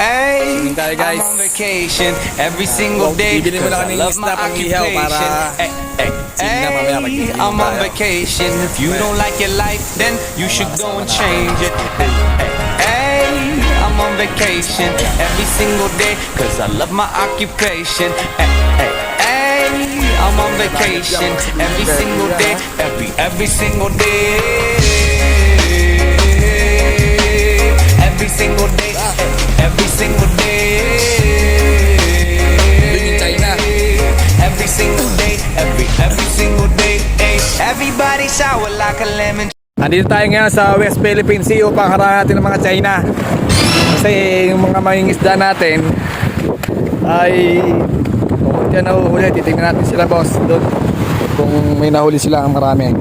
Ay, tayo guys. I'm on vacation every single day. Bibili mo lang ng Love isda my pang ihaw para sige na mamaya magkikita I'm on tayo. vacation. If you don't like your life, then you should go and change it. Hey, I'm on vacation every single day, cause I love my occupation. Hey, I'm on vacation every single day, every single day. Every single day, every single day. Every single day, every single day. Everybody shower like a lemon. Andito tayo ngayon sa West Philippine Sea upang harapin natin ng mga China. Kasi yung mga mangingisda natin ay kung dyan nahuhuli, titignan natin sila boss doon kung may nahuli sila ang marami.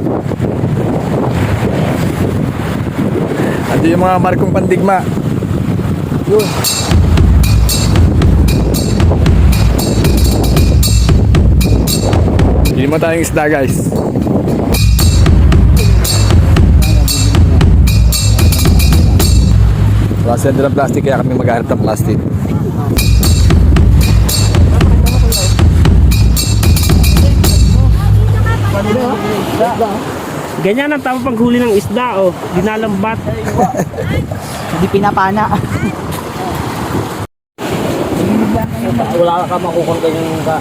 Ando yung mga markong pandigma. Yun. Hindi mo tayong isda guys. Wala sila ng plastic kaya kami maghanap ng plastic. Ganyan ang tama paghuli ng isda, oh. Dinalambat. Hindi pinapana. Wala ka makukuha ganyan sa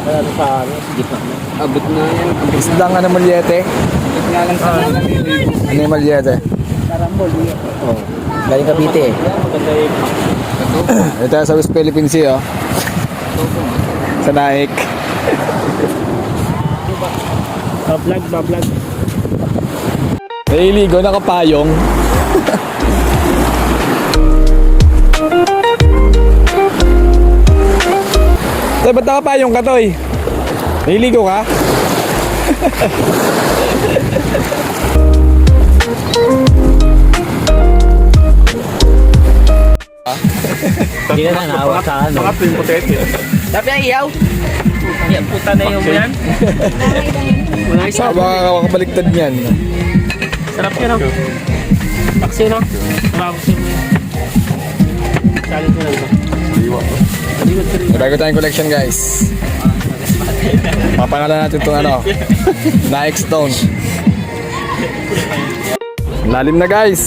gitna. Abot na yan. Isda nga ng malyete. Abot nga lang sa Ano yung malyete? Karambol. Oh. Galing Cavite eh. Ito tayo sa West Philippine Sea oh. Sa Naik. Bablog. Nailigo, nakapayong. Tay, ba't nakapayong ka, Toy? Nailigo ka? Hindi ka na naawa sa ano. Pangat yung potete. Sabi na iyaw. Yan, puta na yung yan. Wala isa. Makakabaliktad niyan. Sarap yan, oh. Taksi, no? Taksi mo yan. Salit mo lang ito. Bago tayong collection guys. Papangalan natin itong ano, Nike Stone. Lalim na guys.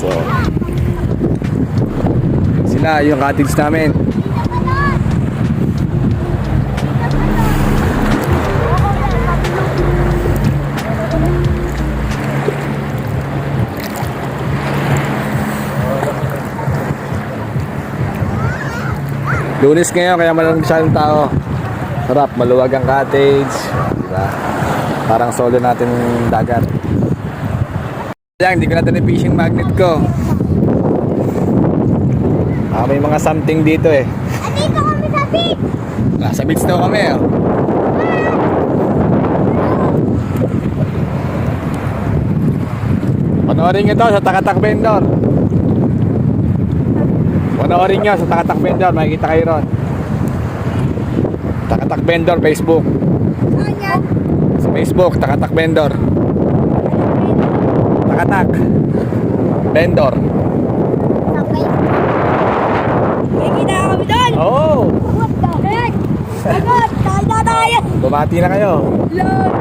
So, sila yung cottage namin. Lunes ngayon kaya malamang masyadong tao. Sarap, maluwag ang cottage, diba? Parang solo natin yung dagat. Yan, hindi ko natin yung fishing magnet ko. May mga something dito eh. Andito kami sa beach! Sa beach daw kami oh. Panoorin nyo to sa Takatak Vendor. Panoorin nyo sa Takatak Vendor, makikita kayo ron. Takatak Vendor, Facebook. Saan yan? Sa Facebook, Takatak Vendor. Takatak Vendor. Sa Facebook. Kikita kami doon! Oh! What the heck? Agad! Tayo na tayo! Bumati na kayo. Lord!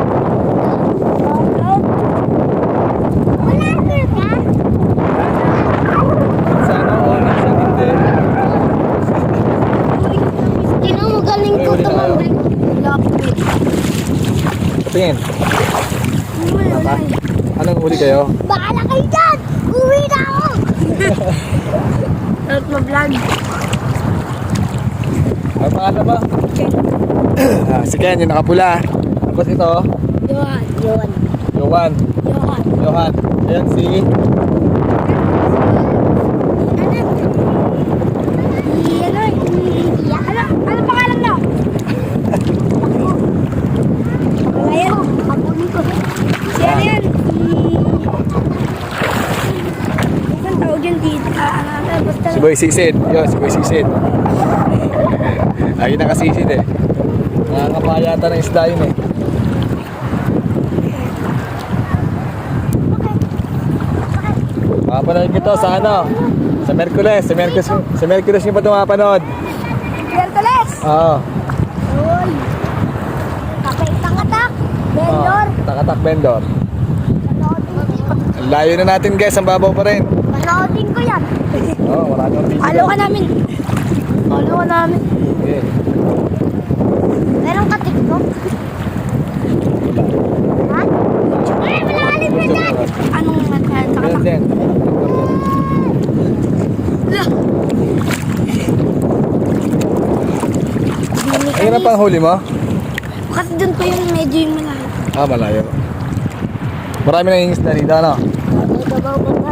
Wala ka? Sana all, minsan hindi. Tingnan mo galing ko tumambling. Lockpick. Tingin, anong huli kayo? Bahala kayo dyan! Uwi na ako! At ma-vlog. Ang pangalan ba? Si Ken, yung nakapula. Tapos ito, Yohan. Johan. Ayan si... Ano pangalan mo? Ayan, pagpunin ko. Si ano yan? Anong tawag yan dito? Basta Si Boy Sisid. Yun, si Boy Sisid. Lagi nakasisid eh. Nakakapayata ng isda yun eh. Papanood nyo to sa ano? Sa Merkules yung pa tumapanood. Hercules. Oo. Uy. Katak. Vendor. Takatak vendor. Panoodin. Ang layo na natin guys, ang babaw pa rin. Panoodin ko yan. Oo, marami ang video. Follow ka namin. Follow ka namin. Okay. Meron ka TikTok? Ha? Ay, malalim na dyan! Anong Meron din. Ayun ang panghuli mo? Kasi dun pa yung medyo yung malalim. Ah, malayo. Marami nang isda dito, ano? Babaw ka ba?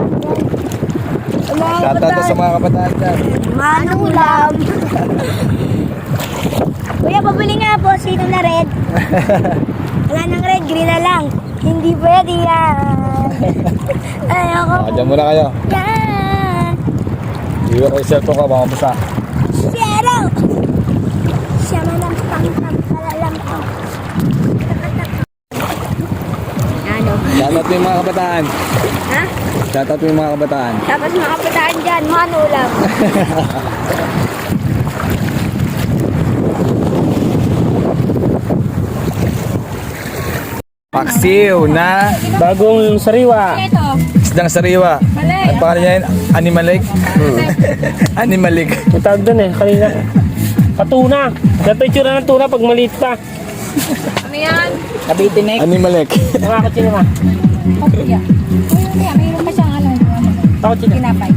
Shoutout sa mga kabataan dyan. Manong ulam. Kuya, pabili nga po. Sino na red? Wala nang red, green na lang. Hindi pwede yan. Ayoko po. Dyan muna kayo. Yan. Iwan ko yung cellphone ko, baka basa. Zero. Siya man ang pangkalalam ko. Ano? Shoutout mo yung mga kabataan. Ha? Shoutout mo yung mga kabataan. Tapos mga kabataan dyan, manong ulam. Paksiw na Bagong sariwa. isdang sariwa. Ang pangalan niya yun, Animalik. Animalik. May tawag doon eh, kanina. Patuna. Ganito yung tsura ng tuna pag maliit pa. Cavite neck. Animalik. Nakakot sino ma? Mayroon pa siyang ano, Takot sino? tinapay.